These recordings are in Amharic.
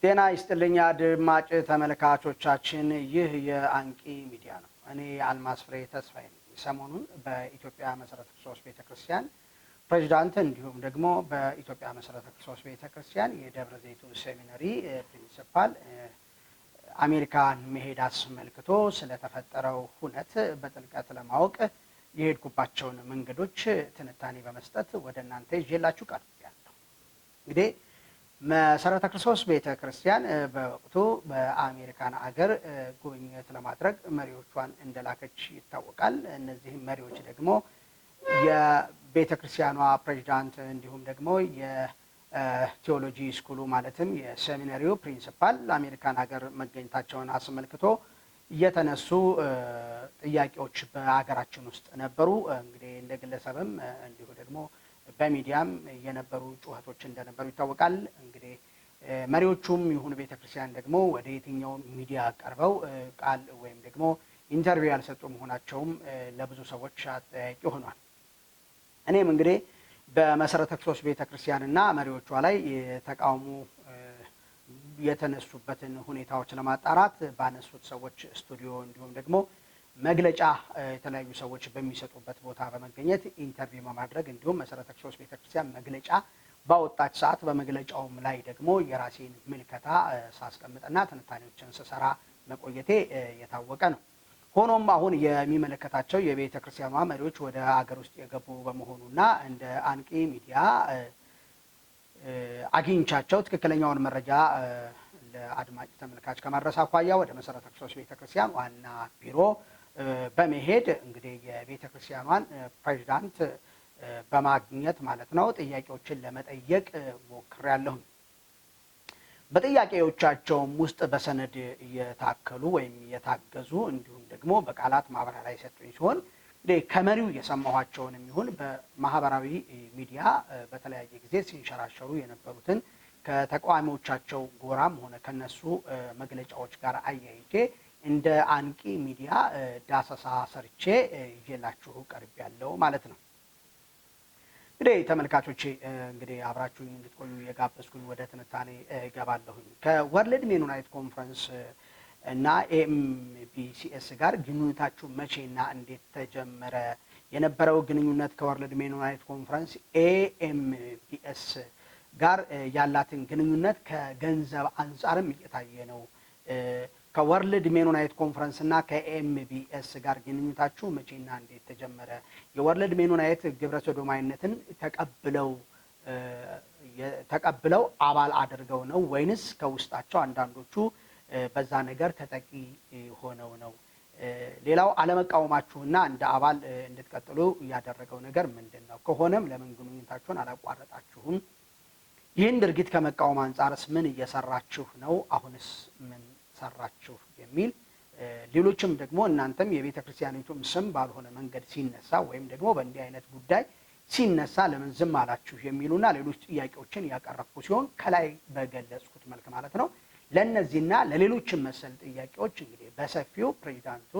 ጤና ይስጥልኝ አድማጭ ተመልካቾቻችን፣ ይህ የአንቂ ሚዲያ ነው። እኔ አልማዝ ፍሬ ተስፋዬ ነኝ። ሰሞኑን በኢትዮጵያ መሰረተ ክርስቶስ ቤተክርስቲያን ፕሬዝዳንት እንዲሁም ደግሞ በኢትዮጵያ መሰረተ ክርስቶስ ቤተክርስቲያን የደብረ ዘይቱ ሴሚናሪ ፕሪንሲፓል አሜሪካን መሄድ አስመልክቶ ስለተፈጠረው ሁነት በጥልቀት ለማወቅ የሄድኩባቸውን መንገዶች ትንታኔ በመስጠት ወደ እናንተ ይዤላችሁ ቀርቤያለሁ። እንግዲህ መሰረተ ክርስቶስ ቤተክርስቲያን በወቅቱ በአሜሪካን አገር ጉብኝት ለማድረግ መሪዎቿን እንደላከች ይታወቃል። እነዚህም መሪዎች ደግሞ የቤተክርስቲያኗ ፕሬዝዳንት እንዲሁም ደግሞ የቴዎሎጂ ስኩሉ ማለትም የሴሚናሪው ፕሪንሲፓል አሜሪካን ሀገር መገኘታቸውን አስመልክቶ የተነሱ ጥያቄዎች በሀገራችን ውስጥ ነበሩ። እንግዲህ እንደ ግለሰብም እንዲሁ ደግሞ በሚዲያም የነበሩ ጩኸቶች እንደነበሩ ይታወቃል። እንግዲህ መሪዎቹም ይሁን ቤተክርስቲያን ደግሞ ወደ የትኛው ሚዲያ ቀርበው ቃል ወይም ደግሞ ኢንተርቪው ያልሰጡ መሆናቸውም ለብዙ ሰዎች አጠያቂ ሆኗል። እኔም እንግዲህ በመሰረተ ክርስቶስ ቤተክርስቲያንና መሪዎቿ ላይ የተቃውሞ የተነሱበትን ሁኔታዎች ለማጣራት ባነሱት ሰዎች ስቱዲዮ እንዲሁም ደግሞ መግለጫ የተለያዩ ሰዎች በሚሰጡበት ቦታ በመገኘት ኢንተርቪው በማድረግ እንዲሁም መሰረተ ክርስቶስ ቤተክርስቲያን መግለጫ ባወጣች ሰዓት በመግለጫውም ላይ ደግሞ የራሴን ምልከታ ሳስቀምጥና ትንታኔዎችን ስሰራ መቆየቴ የታወቀ ነው። ሆኖም አሁን የሚመለከታቸው የቤተክርስቲያኗ መሪዎች ወደ ሀገር ውስጥ የገቡ በመሆኑና እንደ አንቂ ሚዲያ አግኝቻቸው ትክክለኛውን መረጃ ለአድማጭ ተመልካች ከማድረስ አኳያ ወደ መሰረተ ክርስቶስ ቤተክርስቲያን ዋና ቢሮ በመሄድ እንግዲህ የቤተክርስቲያኗን ፕሬዝዳንት በማግኘት ማለት ነው ጥያቄዎችን ለመጠየቅ ሞክሬያለሁ። በጥያቄዎቻቸውም ውስጥ በሰነድ የታከሉ ወይም የታገዙ እንዲሁም ደግሞ በቃላት ማብራሪያ የሰጡኝ ሲሆን ከመሪው የሰማኋቸውንም ይሁን በማህበራዊ ሚዲያ በተለያየ ጊዜ ሲንሸራሸሩ የነበሩትን ከተቃዋሚዎቻቸው ጎራም ሆነ ከነሱ መግለጫዎች ጋር አያይዤ እንደ አንቂ ሚዲያ ዳሰሳ ሰርቼ ይዤላችሁ ቀርቤያለሁ ማለት ነው። እንግዲህ ተመልካቾቼ እንግዲህ አብራችሁኝ እንድትቆዩ የጋበዝኩኝ ወደ ትንታኔ እገባለሁኝ። ከወርልድ ሜኖናይት ኮንፈረንስ እና ኤምቢሲኤስ ጋር ግንኙነታችሁ መቼና እንዴት ተጀመረ? የነበረው ግንኙነት ከወርልድ ሜኖናይት ኮንፈረንስ ኤምቢኤስ ጋር ያላትን ግንኙነት ከገንዘብ አንጻርም እየታየ ነው። ከወርልድ ሜኖናይት ኮንፈረንስ እና ከኤምቢኤስ ጋር ግንኙነታችሁ መቼና እንዴት ተጀመረ? የወርልድ ሜኖናይት ግብረ ሰዶማዊነትን ተቀብለው አባል አድርገው ነው ወይንስ ከውስጣቸው አንዳንዶቹ በዛ ነገር ተጠቂ ሆነው ነው? ሌላው አለመቃወማችሁና እንደ አባል እንድትቀጥሉ ያደረገው ነገር ምንድነው? ከሆነም ለምን ግንኙነታችሁን አላቋረጣችሁም? ይህን ድርጊት ከመቃወም አንጻርስ ምን እየሰራችሁ ነው? አሁንስ ምን ሰራችሁ? የሚል ሌሎችም ደግሞ እናንተም የቤተክርስቲያኒቱም ስም ባልሆነ መንገድ ሲነሳ ወይም ደግሞ በእንዲህ አይነት ጉዳይ ሲነሳ ለምን ዝም አላችሁ የሚሉና ሌሎች ጥያቄዎችን ያቀረብኩ ሲሆን ከላይ በገለጽኩት መልክ ማለት ነው። ለነዚህና ለሌሎችም መሰል ጥያቄዎች እንግዲህ በሰፊው ፕሬዝዳንቱ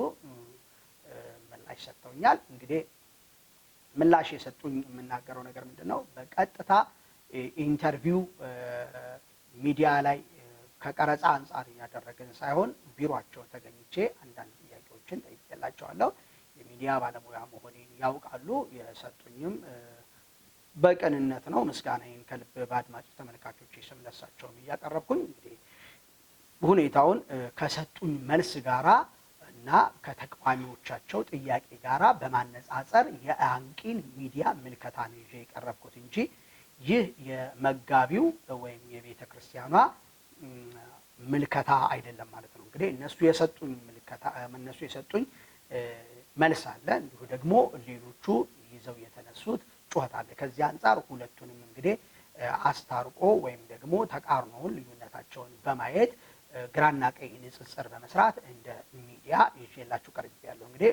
ምላሽ ሰጥተውኛል። እንግዲህ ምላሽ የሰጡኝ የምናገረው ነገር ምንድነው? በቀጥታ ኢንተርቪው ሚዲያ ላይ ከቀረጻ አንጻር ያደረገን ሳይሆን ቢሮአቸው ተገኝቼ አንዳንድ ጥያቄዎችን ጠይቄላቸዋለሁ። የሚዲያ ባለሙያ መሆኔን ያውቃሉ። የሰጡኝም በቅንነት ነው። ምስጋናዬን ከልብ በአድማጭ ተመልካቾች ስም ለሳቸውም እያቀረብኩኝ እንግዲህ ሁኔታውን ከሰጡኝ መልስ ጋራ እና ከተቃዋሚዎቻቸው ጥያቄ ጋራ በማነጻጸር የአንቂን ሚዲያ ምልከታ ነው ይዤ የቀረብኩት እንጂ ይህ የመጋቢው ወይም የቤተክርስቲያኗ ምልከታ አይደለም ማለት ነው። እንግዲህ እነሱ የሰጡኝ መልስ አለ፣ እንዲሁ ደግሞ ሌሎቹ ይዘው የተነሱት ጩኸት አለ። ከዚህ አንጻር ሁለቱንም እንግዲህ አስታርቆ ወይም ደግሞ ተቃርኖውን ልዩነታቸውን በማየት ግራና ቀኝ ንጽጽር በመስራት እንደ ሚዲያ ይዤላችሁ ቀርቤያለሁ። እንግዲህ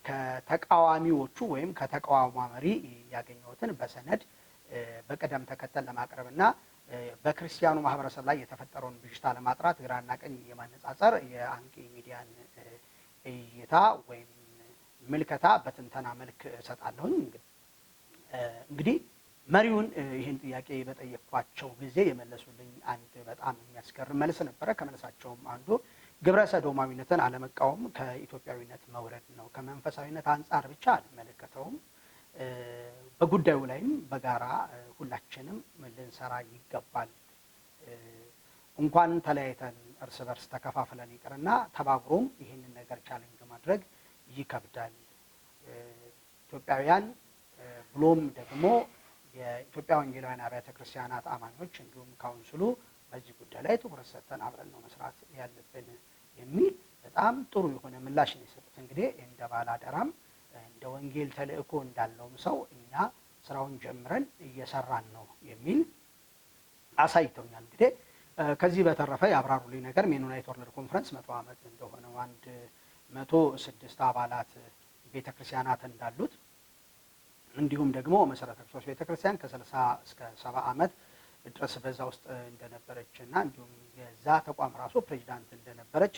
ከተቃዋሚዎቹ ወይም ከተቃዋሚ መሪ ያገኘሁትን በሰነድ በቅደም ተከተል ለማቅረብና በክርስቲያኑ ማህበረሰብ ላይ የተፈጠረውን ብዥታ ለማጥራት ግራና ቀኝ የማነጻጸር የአንቂ ሚዲያን እይታ ወይም ምልከታ በትንተና መልክ እሰጣለሁኝ። እንግዲህ መሪውን ይህን ጥያቄ በጠየቅኳቸው ጊዜ የመለሱልኝ አንድ በጣም የሚያስገርም መልስ ነበረ። ከመልሳቸውም አንዱ ግብረ ሰዶማዊነትን አለመቃወም ከኢትዮጵያዊነት መውረድ ነው፣ ከመንፈሳዊነት አንጻር ብቻ አልመለከተውም፣ በጉዳዩ ላይም በጋራ ሁላችንም ልንሰራ ይገባል፣ እንኳን ተለያይተን እርስ በርስ ተከፋፍለን ይቅርና ተባብሮም ይህንን ነገር ቻሌንጅ ማድረግ ይከብዳል። ኢትዮጵያውያን ብሎም ደግሞ የኢትዮጵያ ወንጌላውያን አብያተ ክርስቲያናት አማኞች እንዲሁም ካውንስሉ በዚህ ጉዳይ ላይ ትኩረት ሰጥተን አብረን ነው መስራት ያለብን የሚል በጣም ጥሩ የሆነ ምላሽ ነው የሰጡት። እንግዲህ እንደ ባላደራም እንደ ወንጌል ተልእኮ እንዳለውም ሰው እኛ ስራውን ጀምረን እየሰራን ነው የሚል አሳይተውኛል። እንግዲህ ከዚህ በተረፈ ያብራሩልኝ ነገር ሜኖናይት ወርልድ ኮንፈረንስ 100 ዓመት እንደሆነው 106 አባላት ቤተክርስቲያናት እንዳሉት እንዲሁም ደግሞ መሰረተ ክርስቶስ ቤተክርስቲያን ከ60 እስከ 70 ዓመት ድረስ በዛ ውስጥ እንደነበረችና እንዲሁም የዛ ተቋም ራሱ ፕሬዚዳንት እንደነበረች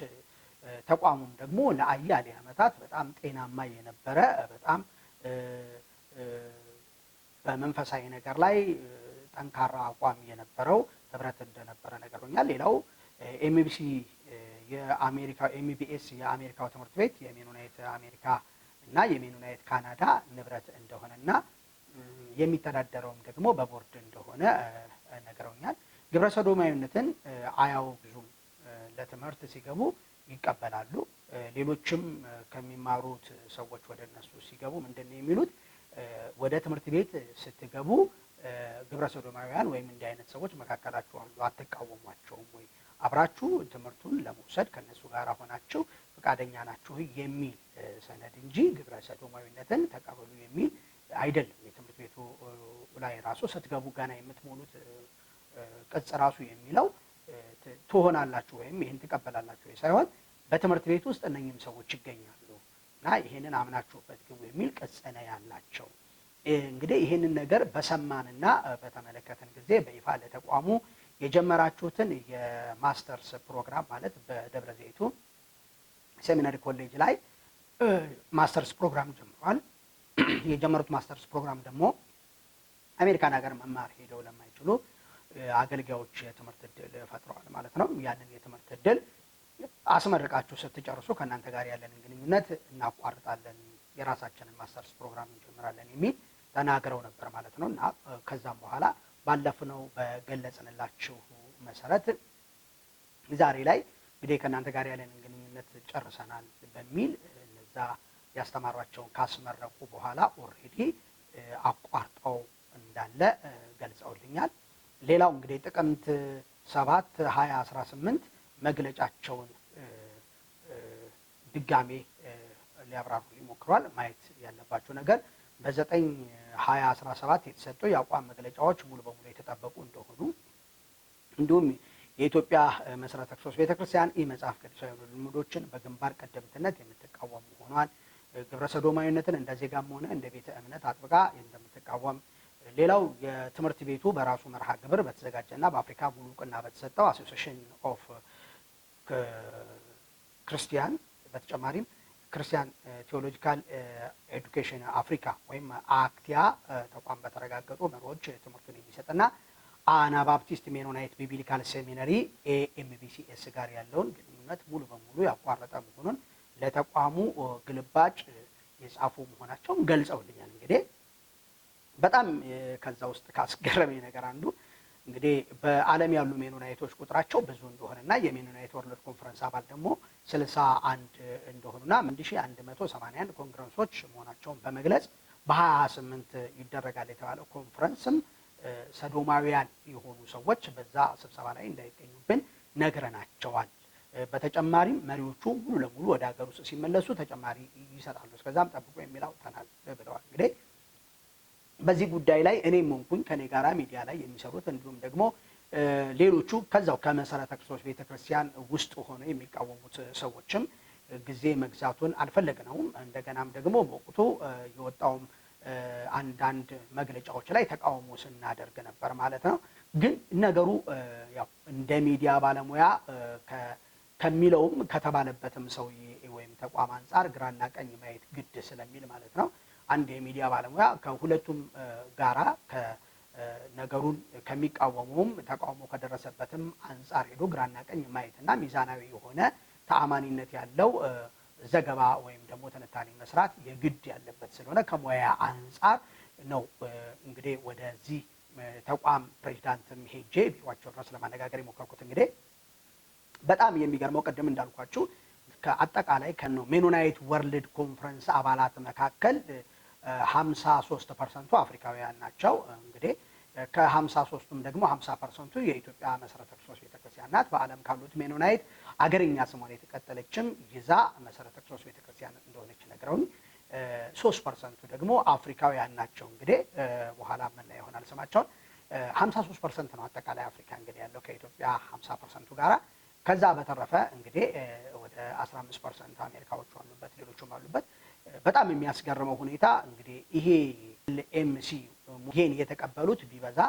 ተቋሙም ደግሞ ለአያሌ ዓመታት በጣም ጤናማ የነበረ በጣም በመንፈሳዊ ነገር ላይ ጠንካራ አቋም የነበረው ህብረት እንደነበረ ነገሩኛል። ሌላው ኤምቢሲ የአሜሪካ ኤምቢኤስ የአሜሪካው ትምህርት ቤት የሜኖናይት አሜሪካ እና የሜኖናይት ካናዳ ንብረት እንደሆነና የሚተዳደረውም ደግሞ በቦርድ እንደሆነ ነገሩኛል። ግብረ ሰዶማዊነትን አያወግዙም፣ ለትምህርት ሲገቡ ይቀበላሉ። ሌሎችም ከሚማሩት ሰዎች ወደ እነሱ ሲገቡ ምንድነው የሚሉት? ወደ ትምህርት ቤት ስትገቡ ግብረ ሰዶማውያን ወይም እንዲህ አይነት ሰዎች መካከላችሁ አሉ፣ አትቃወሟቸውም ወይ? አብራችሁ ትምህርቱን ለመውሰድ ከነሱ ጋር ሆናችሁ ፈቃደኛ ናችሁ የሚል ሰነድ እንጂ ግብረ ሰዶማዊነትን ተቀበሉ የሚል አይደለም። የትምህርት ቤቱ ላይ ራሱ ስትገቡ ገና የምትሞሉት ቅጽ ራሱ የሚለው ትሆናላችሁ ወይም ይህን ትቀበላላችሁ ወይ ሳይሆን በትምህርት ቤት ውስጥ እነኝም ሰዎች ይገኛሉ እና ይህንን አምናችሁበት ግቡ የሚል ቅጽ ነው ያላቸው። እንግዲህ ይህንን ነገር በሰማንና በተመለከተን ጊዜ በይፋ ለተቋሙ የጀመራችሁትን የማስተርስ ፕሮግራም ማለት በደብረ ዘይቱ ሴሚናሪ ኮሌጅ ላይ ማስተርስ ፕሮግራም ጀምሯል። የጀመሩት ማስተርስ ፕሮግራም ደግሞ አሜሪካን ሀገር መማር ሄደው ለማይችሉ አገልጋዮች የትምህርት እድል ፈጥረዋል ማለት ነው። ያንን የትምህርት እድል አስመርቃችሁ ስትጨርሱ ከእናንተ ጋር ያለንን ግንኙነት እናቋርጣለን፣ የራሳችንን ማስተርስ ፕሮግራም እንጀምራለን የሚል ተናግረው ነበር ማለት ነው። እና ከዛም በኋላ ባለፍነው በገለጽንላችሁ መሰረት ዛሬ ላይ እንግዲህ ከእናንተ ጋር ያለንን ግንኙነት ጨርሰናል በሚል እነዛ ያስተማሯቸውን ካስመረቁ በኋላ ኦልሬዲ አቋርጠው እንዳለ ገልጸውልኛል። ሌላው እንግዲህ ጥቅምት 7 2018 መግለጫቸውን ድጋሜ ሊያብራሩ ሊሞክሯል። ማየት ያለባቸው ነገር በ9/2017 የተሰጡ የአቋም መግለጫዎች ሙሉ በሙሉ የተጠበቁ እንደሆኑ እንዲሁም የኢትዮጵያ መሰረተ ክርስቶስ ቤተክርስቲያን መጽሐፍ ቅዱሳዊ ልምዶችን በግንባር ቀደምትነት የምትቃወም መሆኗን፣ ግብረ ሰዶማዊነትን እንደ ዜጋም ሆነ እንደ ቤተ እምነት አጥብቃ እንደምትቃወም፣ ሌላው የትምህርት ቤቱ በራሱ መርሃ ግብር በተዘጋጀና በአፍሪካ ሙሉ እውቅና በተሰጠው አሶሲዬሽን ኦፍ ክርስቲያን በተጨማሪም ክርስቲያን ቴዎሎጂካል ኤዱኬሽን አፍሪካ ወይም አክቲያ ተቋም በተረጋገጡ መሪዎች ትምህርቱን የሚሰጥና አናባፕቲስት ሜኖናይት ቢብሊካል ሴሚናሪ ኤምቢሲኤስ ጋር ያለውን ግንኙነት ሙሉ በሙሉ ያቋረጠ መሆኑን ለተቋሙ ግልባጭ የጻፉ መሆናቸውን ገልጸውልኛል። እንግዲህ በጣም ከዛ ውስጥ ካስገረመኝ ነገር አንዱ እንግዲህ በዓለም ያሉ ሜኖናይቶች ቁጥራቸው ብዙ እንደሆነና የሜኖናይት ወርልድ ኮንፈረንስ አባል ደግሞ 61 እንደሆኑና 1181 ኮንግረሶች መሆናቸውን በመግለጽ በ28 ይደረጋል የተባለው ኮንፈረንስም ሰዶማውያን የሆኑ ሰዎች በዛ ስብሰባ ላይ እንዳይገኙብን ነግረናቸዋል። በተጨማሪም መሪዎቹ ሙሉ ለሙሉ ወደ ሀገር ውስጥ ሲመለሱ ተጨማሪ ይሰጣሉ፣ እስከዛም ጠብቆ የሚል አውጥተናል ብለዋል። እንግዲህ በዚህ ጉዳይ ላይ እኔም ሆንኩኝ ከኔ ጋራ ሚዲያ ላይ የሚሰሩት እንዲሁም ደግሞ ሌሎቹ ከዛው ከመሰረተ ክርስቶስ ቤተክርስቲያን ውስጥ ሆነው የሚቃወሙት ሰዎችም ጊዜ መግዛቱን አልፈለግነውም። እንደገናም ደግሞ በወቅቱ የወጣውም አንዳንድ መግለጫዎች ላይ ተቃውሞ ስናደርግ ነበር ማለት ነው። ግን ነገሩ ያው እንደ ሚዲያ ባለሙያ ከሚለውም ከተባለበትም ሰውዬ ወይም ተቋም አንጻር ግራና ቀኝ ማየት ግድ ስለሚል ማለት ነው። አንድ የሚዲያ ባለሙያ ከሁለቱም ጋራ ነገሩን ከሚቃወሙም ተቃውሞ ከደረሰበትም አንፃር ሄዶ ግራና ቀኝ ማየትና ሚዛናዊ የሆነ ተአማኒነት ያለው ዘገባ ወይም ደግሞ ትንታኔ መስራት የግድ ያለበት ስለሆነ ከሙያ አንፃር ነው እንግዲህ ወደዚህ ተቋም ፕሬዝዳንትም ሄጄ ቢሮአቸው ድረስ ለማነጋገር የሞከርኩት። እንግዲህ በጣም የሚገርመው ቅድም እንዳልኳችሁ ከአጠቃላይ ሜኖናይት ወርልድ ኮንፈረንስ አባላት መካከል 53% አፍሪካውያን ናቸው። እንግዲህ ከ53ቱም ደግሞ 50%ቱ የኢትዮጵያ መሰረተ ክርስቶስ ቤተክርስቲያን ናት። በዓለም ካሉት ሜኖናይት አገርኛ ስሟን የተቀጠለችም ይዛ መሰረተ ክርስቶስ ቤተክርስቲያን እንደሆነች ነግረውኝ 3% ደግሞ አፍሪካውያን ናቸው። እንግዲህ በኋላ ምን ላይ ይሆናል ስማቸውን 53% ነው አጠቃላይ አፍሪካ እንግዲህ ያለው ከኢትዮጵያ 50%ቱ ጋራ። ከዛ በተረፈ እንግዲህ ወደ 15% አሜሪካዎቹ አሉበት፣ ሌሎቹም አሉበት። በጣም የሚያስገርመው ሁኔታ እንግዲህ ይሄ ኤምሲ ይሄን የተቀበሉት ቢበዛ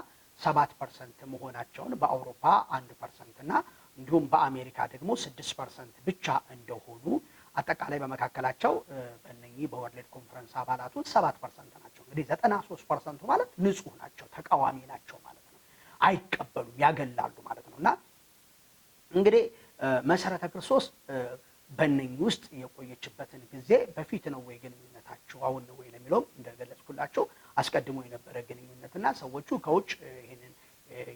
7% መሆናቸውን በአውሮፓ 1% እና እንዲሁም በአሜሪካ ደግሞ 6% ብቻ እንደሆኑ አጠቃላይ በመካከላቸው በእነኚህ በወርልድ ኮንፈረንስ አባላቱ 7% ናቸው። እንግዲህ 93% ማለት ንጹህ ናቸው፣ ተቃዋሚ ናቸው ማለት ነው። አይቀበሉም፣ ያገላሉ ማለት ነው። እና እንግዲህ መሰረተ ክርስቶስ በእነኚህ ውስጥ የቆየችበትን ጊዜ በፊት ነው ወይ ግንኙነታቸው አሁን ነው ወይ ለሚለው እንደገለጽኩላቸው አስቀድሞ የነበረ ግንኙነትና ሰዎቹ ከውጭ ይሄንን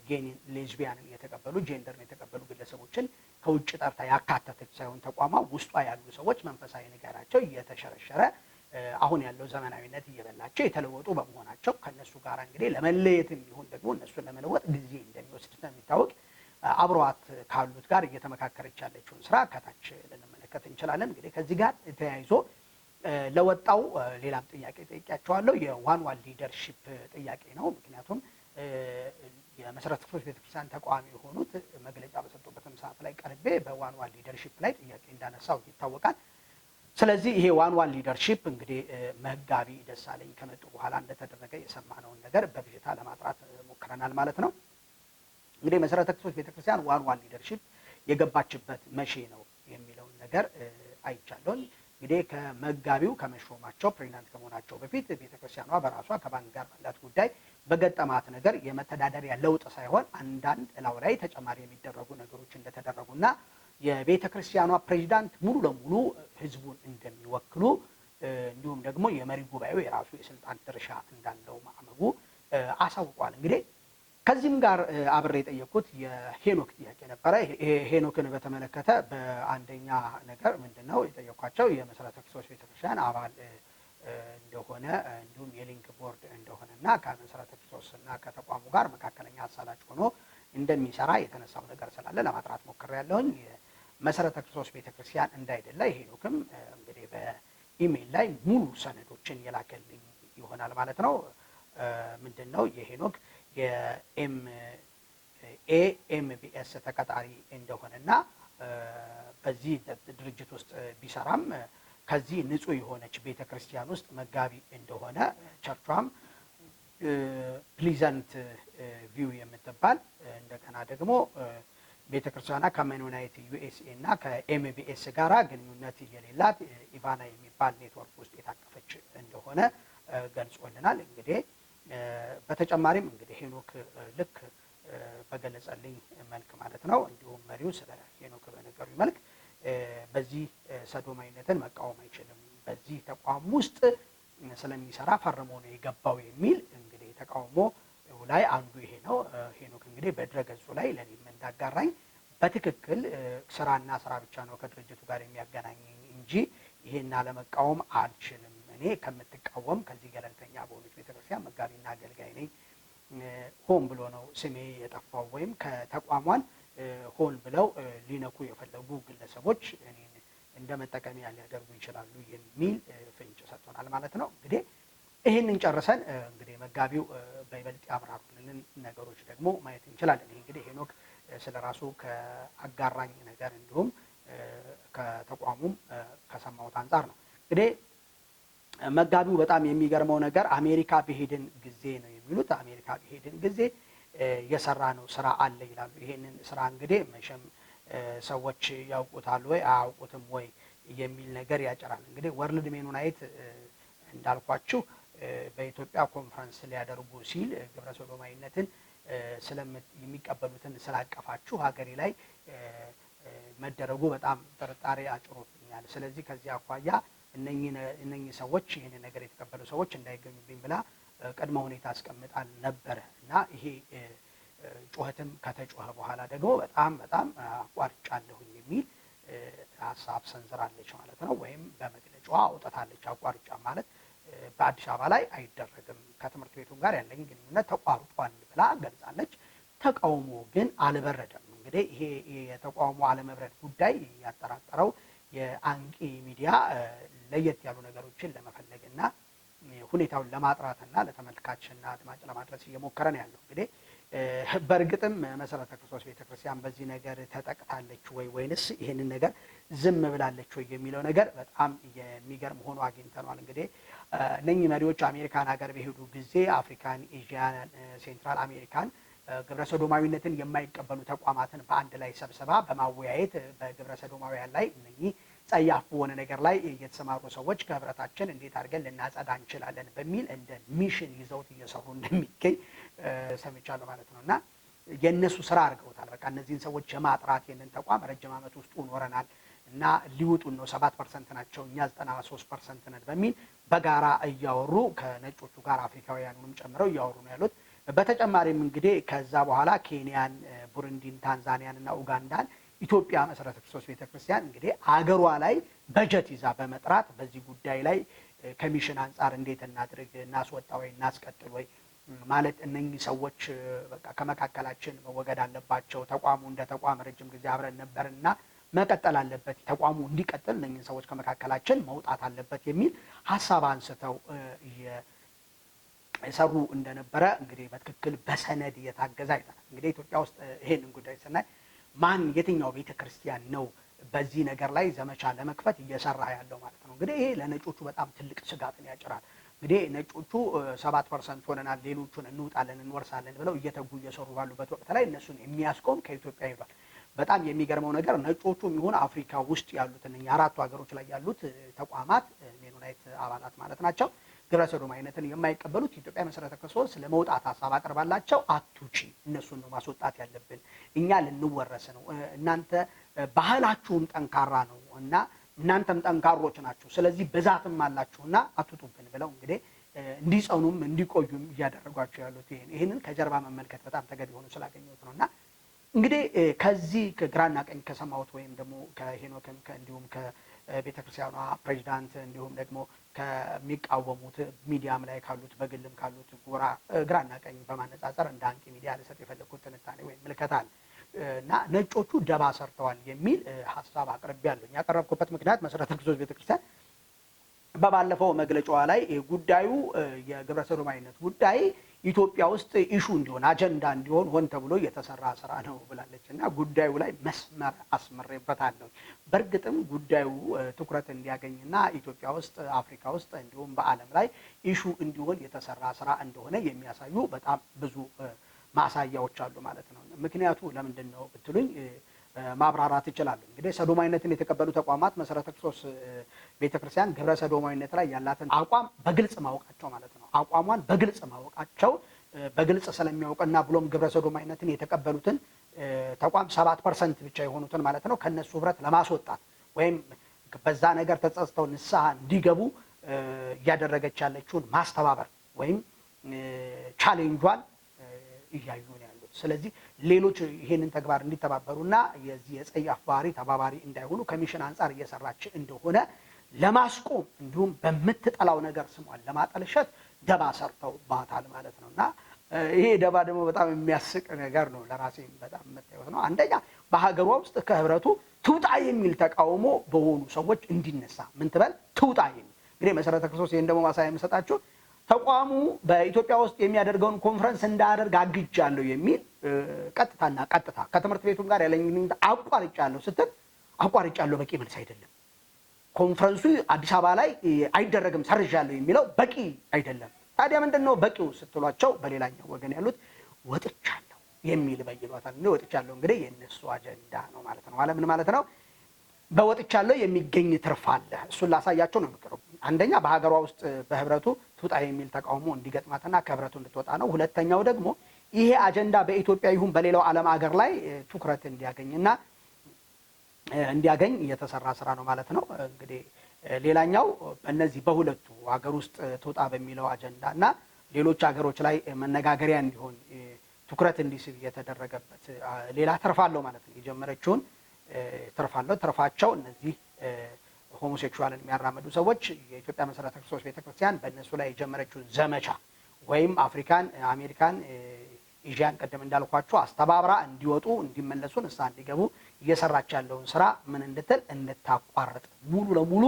ጌይን ሌዝቢያንን የተቀበሉ ጄንደርን የተቀበሉ ግለሰቦችን ከውጭ ጠርታ ያካተተች ሳይሆን ተቋማ ውስጧ ያሉ ሰዎች መንፈሳዊ ነገራቸው እየተሸረሸረ አሁን ያለው ዘመናዊነት እየበላቸው የተለወጡ በመሆናቸው ከነሱ ጋር እንግዲህ ለመለየትም ይሁን ደግሞ እነሱን ለመለወጥ ጊዜ እንደሚወስድ ስለሚታወቅ አብሯት ካሉት ጋር እየተመካከረች ያለችውን ስራ ከታች ልንመለከት እንችላለን። እንግዲህ ከዚህ ጋር ተያይዞ ለወጣው ሌላም ጥያቄ ጠይቄያቸዋለሁ። የዋን ዋን ሊደርሺፕ ጥያቄ ነው። ምክንያቱም የመሰረተ ክርስቶስ ቤተክርስቲያን ተቋሚ የሆኑት መግለጫ በሰጡበትም ሰዓት ላይ ቀርቤ በዋን ዋን ሊደርሺፕ ላይ ጥያቄ እንዳነሳው ይታወቃል። ስለዚህ ይሄ ዋን ዋን ሊደርሺፕ እንግዲህ መጋቢ ደሳለኝ ከመጡ በኋላ እንደተደረገ የሰማነውን ነገር በብዥታ ለማጥራት ሞክረናል ማለት ነው። እንግዲህ መሰረተ ክርስቶስ ቤተክርስቲያን ዋን ዋን ሊደርሺፕ የገባችበት መቼ ነው የሚለውን ነገር አይቻለሁ። እንግዲህ ከመጋቢው ከመሾማቸው ፕሬዝዳንት ከመሆናቸው በፊት ቤተክርስቲያኗ በራሷ ከባንክ ጋር ባላት ጉዳይ በገጠማት ነገር የመተዳደሪያ ለውጥ ሳይሆን አንዳንድ እላው ላይ ተጨማሪ የሚደረጉ ነገሮች እንደተደረጉና የቤተክርስቲያኗ ፕሬዝዳንት ሙሉ ለሙሉ ህዝቡን እንደሚወክሉ እንዲሁም ደግሞ የመሪ ጉባኤው የራሱ የስልጣን ድርሻ እንዳለው ማዕመጉ አሳውቋል። እንግዲህ ከዚህም ጋር አብሬ የጠየቁት የሄኖክ ጥያቄ ነበረ። ሄኖክን በተመለከተ በአንደኛ ነገር ምንድነው የጠየኳቸው የመሰረተ ክርስቶስ ቤተክርስቲያን አባል እንደሆነ እንዲሁም የሊንክ ቦርድ እንደሆነና ከመሰረተ ክርስቶስና ከተቋሙ ጋር መካከለኛ አሳላጭ ሆኖ እንደሚሰራ የተነሳው ነገር ስላለ ለማጥራት ሞክሬያለሁኝ። መሰረተ ክርስቶስ ቤተክርስቲያን እንዳይደለ ሄኖክም እንግዲህ በኢሜል ላይ ሙሉ ሰነዶችን የላከልኝ ይሆናል ማለት ነው። ምንድነው የሄኖክ የኤምቢኤስ ተቀጣሪ እንደሆነና በዚህ ድርጅት ውስጥ ቢሰራም ከዚህ ንጹህ የሆነች ቤተክርስቲያን ውስጥ መጋቢ እንደሆነ ቸርቿም ፕሊዘንት ቪው የምትባል እንደገና ደግሞ ቤተክርስቲያኗ ከሜኖናይት ዩኤስኤ እና ከኤምቢኤስ ጋራ ግንኙነት የሌላት ኢቫና የሚባል ኔትወርክ ውስጥ የታቀፈች እንደሆነ ገልጾልናል። እንግዲህ በተጨማሪም እንግዲህ ሄኖክ ልክ በገለጸልኝ መልክ ማለት ነው እንዲሁም መሪው ስለ ሄኖክ በነገሩኝ መልክ በዚህ ሰዶማዊነትን መቃወም አይችልም፣ በዚህ ተቋም ውስጥ ስለሚሰራ ፈርሞ ነው የገባው የሚል እንግዲህ ተቃውሞ ላይ አንዱ ይሄ ነው። ሄኖክ እንግዲህ በድረገጹ ላይ ለኔም እንዳጋራኝ በትክክል ስራና ስራ ብቻ ነው ከድርጅቱ ጋር የሚያገናኘኝ እንጂ ይሄን አለመቃወም አልችልም። እኔ ከምትቃወም ከዚህ ገለልተኛ በሆነች ቤተክርስቲያን መጋቢና አገልጋይ ነኝ። ሆን ብሎ ነው ስሜ የጠፋው ወይም ከተቋሟን ሆን ብለው ሊነኩ የፈለጉ ግለሰቦች እኔን እንደ መጠቀሚያ ሊያደርጉ ይችላሉ የሚል ፍንጭ ሰጥቶናል ማለት ነው። እንግዲህ ይህንን ጨርሰን እንግዲህ መጋቢው በይበልጥ ያብራሩልን ነገሮች ደግሞ ማየት እንችላለን። ይህ እንግዲህ ሄኖክ ስለራሱ ከአጋራኝ ነገር እንዲሁም ከተቋሙም ከሰማሁት አንጻር ነው። እንግዲህ መጋቢው በጣም የሚገርመው ነገር አሜሪካ በሄድን ጊዜ ነው የሚሉት። አሜሪካ በሄድን ጊዜ የሰራ ነው ስራ አለ ይላሉ። ይሄንን ስራ እንግዲህ መቼም ሰዎች ያውቁታል ወይ አያውቁትም ወይ የሚል ነገር ያጨራል። እንግዲህ ወርልድ ሜኖናይት እንዳልኳችሁ በኢትዮጵያ ኮንፈረንስ ሊያደርጉ ሲል ግብረ ሰዶማዊነትን የሚቀበሉትን ስላቀፋችሁ ሀገሬ ላይ መደረጉ በጣም ጥርጣሬ አጭሮብኛል። ስለዚህ ከዚህ አኳያ እነኚህ ሰዎች ይህን ነገር የተቀበሉ ሰዎች እንዳይገኙብኝ ብላ ቅድመ ሁኔታ አስቀምጣል ነበረ እና ይሄ ጩኸትም ከተጮኸ በኋላ ደግሞ በጣም አቋርጫለሁኝ የሚል ሀሳብ ሰንዝራለች ማለት ነው። ወይም በመግለጫዋ አውጥታለች። አቋርጫ ማለት በአዲስ አበባ ላይ አይደረግም፣ ከትምህርት ቤቱ ጋር ያለኝ ግንኙነት ተቋርጧል ብላ ገልጻለች። ተቃውሞ ግን አልበረደም። እንግዲህ ይሄ የተቃውሞ አለመብረድ ጉዳይ ያጠራጠረው የአንቂ ሚዲያ ለየት ያሉ ነገሮችን ለመፈለግና ሁኔታውን ለማጥራትና ለተመልካችና አድማጭ ለማድረስ እየሞከረ ነው ያለው። እንግዲህ በእርግጥም መሰረተ ክርስቶስ ቤተክርስቲያን በዚህ ነገር ተጠቅታለች ወይንስ ይሄንን ነገር ዝም ብላለች ወይ የሚለው ነገር በጣም የሚገርም ሆኖ አግኝተናል። እንግዲህ እነኚህ መሪዎች አሜሪካን ሀገር በሄዱ ጊዜ አፍሪካን፣ ኤዥያን፣ ሴንትራል አሜሪካን ግብረ ሰዶማዊነትን የማይቀበሉ ተቋማትን በአንድ ላይ ሰብስባ በማወያየት በግብረ ሰዶማውያን ላይ እነኚህ ጸያፍ በሆነ ነገር ላይ የተሰማሩ ሰዎች ከህብረታችን እንዴት አድርገን ልናጸዳ እንችላለን በሚል እንደ ሚሽን ይዘውት እየሰሩ እንደሚገኝ ሰምቻለሁ ማለት ነው። እና የእነሱ ስራ አድርገውታል። በቃ እነዚህን ሰዎች የማጥራት ይህንን ተቋም ረጅም ዓመት ውስጡ ኖረናል እና ሊውጡን ነው፣ 7% ናቸው እኛ 93% ነን በሚል በጋራ እያወሩ ከነጮቹ ጋር አፍሪካውያኑንም ጨምረው እያወሩ ነው ያሉት። በተጨማሪም እንግዲህ ከዛ በኋላ ኬንያን፣ ቡሩንዲን፣ ታንዛኒያን እና ኡጋንዳን ኢትዮጵያ መሰረተ ክርስቶስ ቤተክርስቲያን እንግዲህ አገሯ ላይ በጀት ይዛ በመጥራት በዚህ ጉዳይ ላይ ከሚሽን አንጻር እንዴት እናድርግ፣ እናስወጣ ወይ እናስቀጥል ወይ ማለት እነኚህ ሰዎች በቃ ከመካከላችን መወገድ አለባቸው፣ ተቋሙ እንደ ተቋም ረጅም ጊዜ አብረን ነበርና መቀጠል አለበት፣ ተቋሙ እንዲቀጥል እነኚህ ሰዎች ከመካከላችን መውጣት አለበት የሚል ሀሳብ አንስተው የሰሩ እንደነበረ እንግዲህ በትክክል በሰነድ እየታገዘ አይተናል። እንግዲህ ኢትዮጵያ ውስጥ ይሄንን ጉዳይ ስናይ የትኛው ቤተክርስቲያን ነው በዚህ ነገር ላይ ዘመቻ ለመክፈት እየሰራ ያለው ማለት ነው? እንግዲህ ይሄ ለነጮቹ በጣም ትልቅ ስጋትን ያጭራል። እንግዲህ ነጮቹ 7% ሆነናል፣ ሌሎቹን እንውጣለን እንወርሳለን ብለው እየተጉ እየሰሩ ባሉበት ወቅት ላይ እነሱን የሚያስቆም ከኢትዮጵያ ይሏል። በጣም የሚገርመው ነገር ነጮቹ የሚሆን አፍሪካ ውስጥ ያሉት እነኛ አራቱ ሀገሮች ላይ ያሉት ተቋማት ሜኖናይት አባላት ማለት ናቸው ግብረ ሰዶማዊነትን የማይቀበሉት ኢትዮጵያ መሰረተ ክርስቶስ ለመውጣት ሀሳብ አቀርባላቸው። አትውጪ፣ እነሱን ነው ማስወጣት ያለብን፣ እኛ ልንወረስ ነው፣ እናንተ ባህላችሁም ጠንካራ ነው እና እናንተም ጠንካሮች ናችሁ፣ ስለዚህ ብዛትም አላችሁና አትውጡብን ብለው እንግዲህ እንዲጸኑም እንዲቆዩም እያደረጓቸው ያሉት ይሄንን ከጀርባ መመልከት በጣም ተገቢ ሆኖ ስላገኘሁት ነውና እንግዲህ ከዚህ ከግራና ቀኝ ከሰማሁት ወይም ደግሞ ከሄኖክም እንዲሁም ከቤተክርስቲያኗ ፕሬዚዳንት እንዲሁም ደግሞ ከሚቃወሙት ሚዲያም ላይ ካሉት በግልም ካሉት ግራና ቀኝ በማነጻጸር እንደ አንቂ ሚዲያ ልሰጥ የፈለኩት ትንታኔ ወይም ምልከታ አለ እና ነጮቹ ደባ ሰርተዋል የሚል ሀሳብ አቅርቤያለሁ። ያቀረብኩበት ምክንያት መሰረተ ክርስቶስ ቤተክርስቲያን በባለፈው መግለጫዋ ላይ ጉዳዩ የግብረ ሰዶማዊነት ጉዳይ ኢትዮጵያ ውስጥ ኢሹ እንዲሆን አጀንዳ እንዲሆን ሆን ተብሎ የተሰራ ስራ ነው ብላለች እና ጉዳዩ ላይ መስመር አስመሬበታለሁ። በእርግጥም ጉዳዩ ትኩረት እንዲያገኝና ኢትዮጵያ ውስጥ አፍሪካ ውስጥ እንዲሁም በዓለም ላይ ኢሹ እንዲሆን የተሰራ ስራ እንደሆነ የሚያሳዩ በጣም ብዙ ማሳያዎች አሉ ማለት ነው። ምክንያቱ ለምንድን ነው ብትሉኝ ማብራራት ይችላል። እንግዲህ ሰዶማዊነትን የተቀበሉ ተቋማት መሰረተ ክርስቶስ ቤተክርስቲያን ግብረ ሰዶማዊነት ላይ ያላትን አቋም በግልጽ ማወቃቸው ማለት ነው። አቋሟን በግልጽ ማወቃቸው በግልጽ ስለሚያውቅና ብሎም ግብረ ሰዶማዊነትን የተቀበሉትን ተቋም 7% ብቻ የሆኑትን ማለት ነው ከነሱ ህብረት ለማስወጣት ወይም በዛ ነገር ተጸጽተው ንስሐ እንዲገቡ እያደረገች ያለችውን ማስተባበር ወይም ቻሌንጇን እያዩ ነው ያሉት። ስለዚህ ሌሎች ይሄንን ተግባር እንዲተባበሩና የዚህ የጸያፍ ባህሪ ተባባሪ እንዳይሆኑ ከሚሽን አንጻር እየሰራች እንደሆነ ለማስቆም እንዲሁም በምትጠላው ነገር ስሟን ለማጠልሸት ደባ ሰርተውባታል ማለት ነውና ይሄ ደባ ደግሞ በጣም የሚያስቅ ነገር ነው። ለራሴም በጣም መታየት ነው። አንደኛ በሀገሯ ውስጥ ከህብረቱ ትውጣ የሚል ተቃውሞ በሆኑ ሰዎች እንዲነሳ ምን ትበል ትውጣ የሚል እንግዲህ መሰረተ ክርስቶስ ይሄን ደግሞ ማሳያ የምሰጣችሁ ተቋሙ በኢትዮጵያ ውስጥ የሚያደርገውን ኮንፈረንስ እንዳደርግ አግጃለሁ የሚል ቀጥታ ከትምህርት ቤቱም ጋር ያለኝን አቋርጫለሁ ስትል አቋርጫለሁ በቂ መልስ አይደለም። ኮንፈረንሱ አዲስ አበባ ላይ አይደረግም ሰርዣለሁ የሚለው በቂ አይደለም። ታዲያ ምንድነው በቂው ስትሏቸው በሌላኛው ወገን ያሉት ወጥቻለሁ የሚል በይሏታል። ወጥቻለሁ እንግዲህ የነሱ አጀንዳ ነው ማለት ነው። ምን ማለት ነው? በወጥቻለሁ የሚገኝ ትርፍ አለ። እሱን ላሳያቸው ነው የምቀርበው። አንደኛ በሀገሯ ውስጥ በህብረቱ ትውጣ የሚል ተቃውሞ እንዲገጥማትና ከህብረቱ እንድትወጣ ነው። ሁለተኛው ደግሞ ይሄ አጀንዳ በኢትዮጵያ ይሁን በሌላው ዓለም ሀገር ላይ ትኩረት እንዲያገኝና እንዲያገኝ የተሰራ ስራ ነው ማለት ነው። እንግዲህ ሌላኛው በእነዚህ በሁለቱ ሀገር ውስጥ ትውጣ በሚለው አጀንዳ እና ሌሎች ሀገሮች ላይ መነጋገሪያ እንዲሆን ትኩረት እንዲስብ የተደረገበት ሌላ ተርፋለው ማለት ነው። የጀመረችውን ተርፋለው ተርፋቸው እነዚህ ሆሞሴክሹዋልን የሚያራምዱ ሰዎች የኢትዮጵያ መሰረተ ክርስቶስ ቤተክርስቲያን በእነሱ ላይ የጀመረችውን ዘመቻ ወይም አፍሪካን፣ አሜሪካን፣ ኤዥያን ቀደም እንዳልኳቸው አስተባብራ እንዲወጡ እንዲመለሱ ንስሐ እንዲገቡ እየሰራች ያለውን ስራ ምን እንድትል እንድታቋርጥ ሙሉ ለሙሉ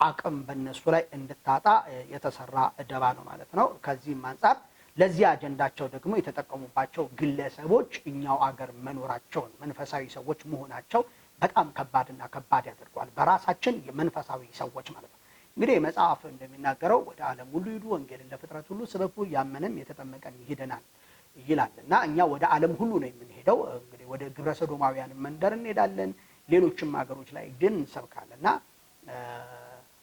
አቅም በእነሱ ላይ እንድታጣ የተሰራ ደባ ነው ማለት ነው። ከዚህም አንጻር ለዚህ አጀንዳቸው ደግሞ የተጠቀሙባቸው ግለሰቦች እኛው አገር መኖራቸውን መንፈሳዊ ሰዎች መሆናቸው በጣም ከባድና ከባድ ያደርገዋል። በራሳችን የመንፈሳዊ ሰዎች ማለት ነው። እንግዲህ መጽሐፍ እንደሚናገረው ወደ ዓለም ሁሉ ሂዱ፣ ወንጌልን ለፍጥረት ሁሉ ስበኩ፣ ያመነም የተጠመቀም ይሄደናል ይላል እና እኛ ወደ ዓለም ሁሉ ነው የምንሄደው። እንግዲህ ወደ ግብረ ሰዶማውያን መንደር እንሄዳለን፣ ሌሎችም ሀገሮች ላይ ግን እንሰብካለን እና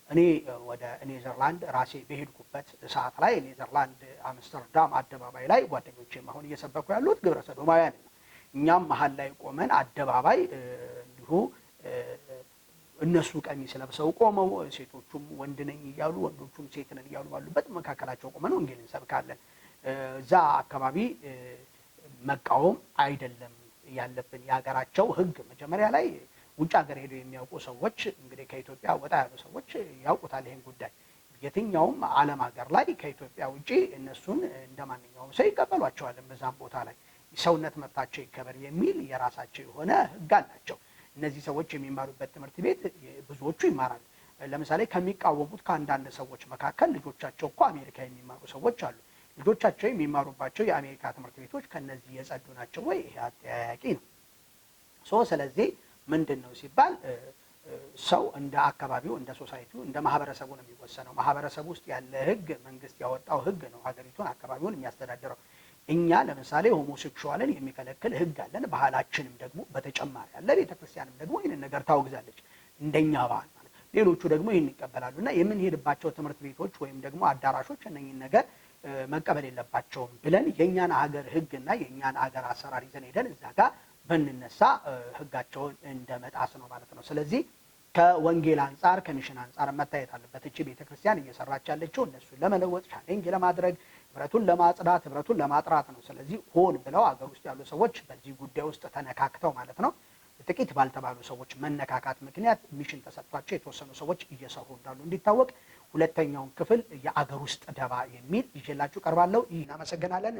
እኔ ወደ ኔዘርላንድ ራሴ በሄድኩበት ሰዓት ላይ ኔዘርላንድ አምስተርዳም አደባባይ ላይ ጓደኞቼም አሁን እየሰበኩ ያሉት ግብረ ሰዶማውያን ነው። እኛም መሀል ላይ ቆመን አደባባይ እንዲሁ እነሱ ቀሚስ ለብሰው ቆመው ሴቶቹም ወንድ ነኝ እያሉ ወንዶቹም ሴት ነን እያሉ ባሉበት መካከላቸው ቆመን ወንጌል እንሰብካለን። እዛ አካባቢ መቃወም አይደለም ያለብን የሀገራቸው ሕግ መጀመሪያ ላይ ውጭ ሀገር ሄደው የሚያውቁ ሰዎች እንግዲህ ከኢትዮጵያ ወጣ ያሉ ሰዎች ያውቁታል ይሄን ጉዳይ። የትኛውም ዓለም ሀገር ላይ ከኢትዮጵያ ውጪ እነሱን እንደማንኛውም ሰው ይቀበሏቸዋል። በዛም ቦታ ላይ ሰውነት መብታቸው ይከበር የሚል የራሳቸው የሆነ ሕግ አላቸው። እነዚህ ሰዎች የሚማሩበት ትምህርት ቤት ብዙዎቹ ይማራሉ። ለምሳሌ ከሚቃወሙት ከአንዳንድ ሰዎች መካከል ልጆቻቸው እኮ አሜሪካ የሚማሩ ሰዎች አሉ። ልጆቻቸው የሚማሩባቸው የአሜሪካ ትምህርት ቤቶች ከነዚህ የጸዱ ናቸው ወይ? ይሄ አጠያያቂ ነው። ስለዚህ ምንድነው ሲባል ሰው እንደ አካባቢው እንደ ሶሳይቲው እንደ ማህበረሰቡ ነው የሚወሰነው። ማህበረሰቡ ውስጥ ያለ ህግ መንግስት ያወጣው ህግ ነው ሀገሪቱን አካባቢውን የሚያስተዳድረው። እኛ ለምሳሌ ሆሞሴክሹዋልን የሚከለክል ህግ አለን። ባህላችንም ደግሞ በተጨማሪ ያለ ቤተክርስቲያንም ደግሞ ይህንን ነገር ታወግዛለች እንደኛ ባህል ማለት። ሌሎቹ ደግሞ ይህን ይቀበላሉና የምንሄድባቸው ትምህርት ቤቶች ወይም ደግሞ አዳራሾች እነኝን ነገር መቀበል የለባቸውም ብለን የኛን ሀገር ህግና የኛን ሀገር አሰራር ይዘን ሄደን እዛ ጋር በእንነሳ ህጋቸውን እንደመጣስ ነው ማለት ነው። ስለዚህ ከወንጌል አንጻር ከሚሽን አንጻር መታየት አለበት። እቺ ቤተክርስቲያን እየሰራች ያለችው እነሱን ለመለወጥ ቻሌንጅ ለማድረግ ህብረቱን ለማጽዳት ህብረቱን ለማጥራት ነው። ስለዚህ ሆን ብለው አገር ውስጥ ያሉ ሰዎች በዚህ ጉዳይ ውስጥ ተነካክተው ማለት ነው ጥቂት ባልተባሉ ሰዎች መነካካት ምክንያት ሚሽን ተሰጥቷቸው የተወሰኑ ሰዎች እየሰሩ እንዳሉ እንዲታወቅ ሁለተኛውን ክፍል የአገር ውስጥ ደባ የሚል ይዤላችሁ ቀርባለሁ። እናመሰግናለን።